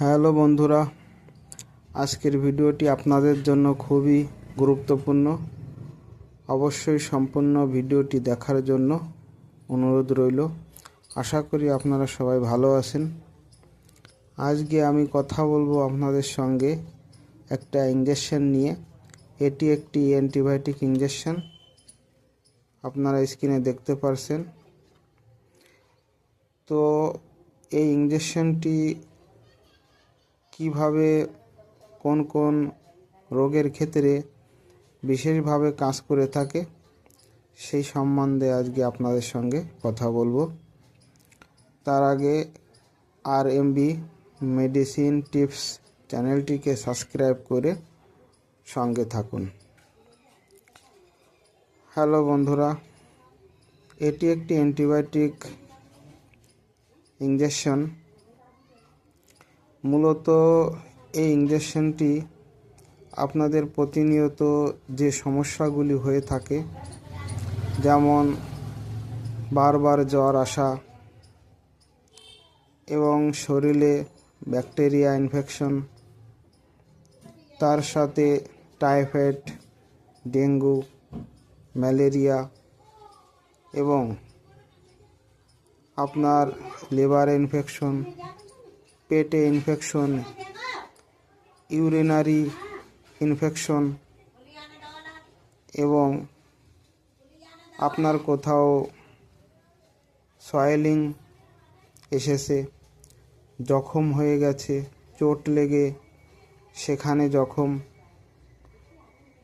Hello বন্ধুরা, আজকের ভিডিওটি আপনাদের জন্য খুবই গুরুত্বপূর্ণ। অবশ্যই সম্পূর্ণ ভিডিওটি দেখার জন্য অনুরোধ রইল। আশা করি আপনারা সবাই ভালো আছেন। আজকে আমি কথা বলবো আপনাদের সঙ্গে একটা ইঞ্জেকশন নিয়ে। এটি একটি অ্যান্টিবায়োটিক ইঞ্জেকশন, আপনারা স্ক্রিনে দেখতে পারছেন। তো এই ইঞ্জেকশনটি কিভাবে কোন কোন রোগের ক্ষেত্রে বিশেষভাবে কাজ করে থাকে সেই সম্বন্ধে আজকে আপনাদের সঙ্গে কথা বলবো। তার আগে RMB মেডিসিন টিপস চ্যানেলটিকে সাবস্ক্রাইব করে সঙ্গে থাকুন। হ্যালো বন্ধুরা, এটি একটি অ্যান্টিবায়োটিক ইঞ্জেকশন। মূলত এই ইঞ্জেকশনটি আপনাদের প্রতিনিয়ত যে সমস্যাগুলি হয়ে থাকে, যেমন বারবার জ্বর আসা এবং শরীরে ব্যাকটেরিয়া ইনফেকশন, তার সাথে টাইফয়েড, ডেঙ্গু, ম্যালেরিয়া এবং আপনার লিভারে ইনফেকশন, পেটে ইনফেকশন, ইউরিনারি ইনফেকশন এবং আপনার কোথাও সয়েলিং এসেছে, জখম হয়ে গেছে, চোট লেগে সেখানে জখম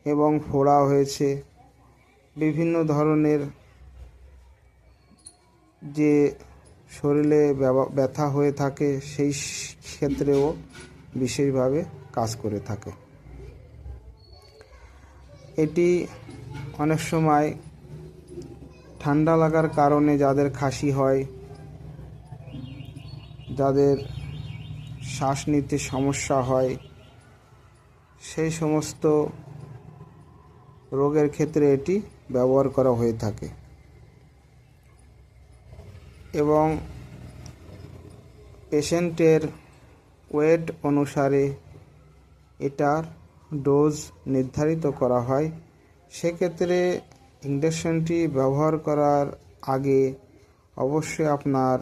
এবং ফোড়া হয়েছে, বিভিন্ন ধরনের যে শরীরে ব্যথা হয়ে থাকে সেই ক্ষেত্রেও বিশেষভাবে কাজ করে থাকে। এটি অনেক সময় ঠান্ডা লাগার কারণে যাদের কাশি হয়, যাদের শ্বাস নিতে সমস্যা হয়, সেই সমস্ত রোগের ক্ষেত্রে এটি ব্যবহার করা হয়ে থাকে এবং পেশেন্টের ওয়েট অনুসারে এটার ডোজ নির্ধারিত করা হয়। সেক্ষেত্রে ইঞ্জেকশনটি ব্যবহার করার আগে অবশ্যই আপনার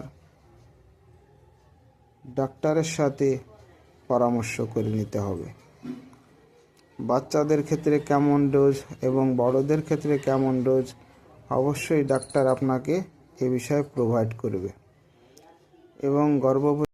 ডাক্তারের সাথে পরামর্শ করে নিতে হবে। বাচ্চাদের ক্ষেত্রে কেমন ডোজ এবং বড়দের ক্ষেত্রে কেমন ডোজ অবশ্যই ডাক্তার আপনাকে এ বিষয়ে প্রোভাইড করবে এবং গর্ভবতী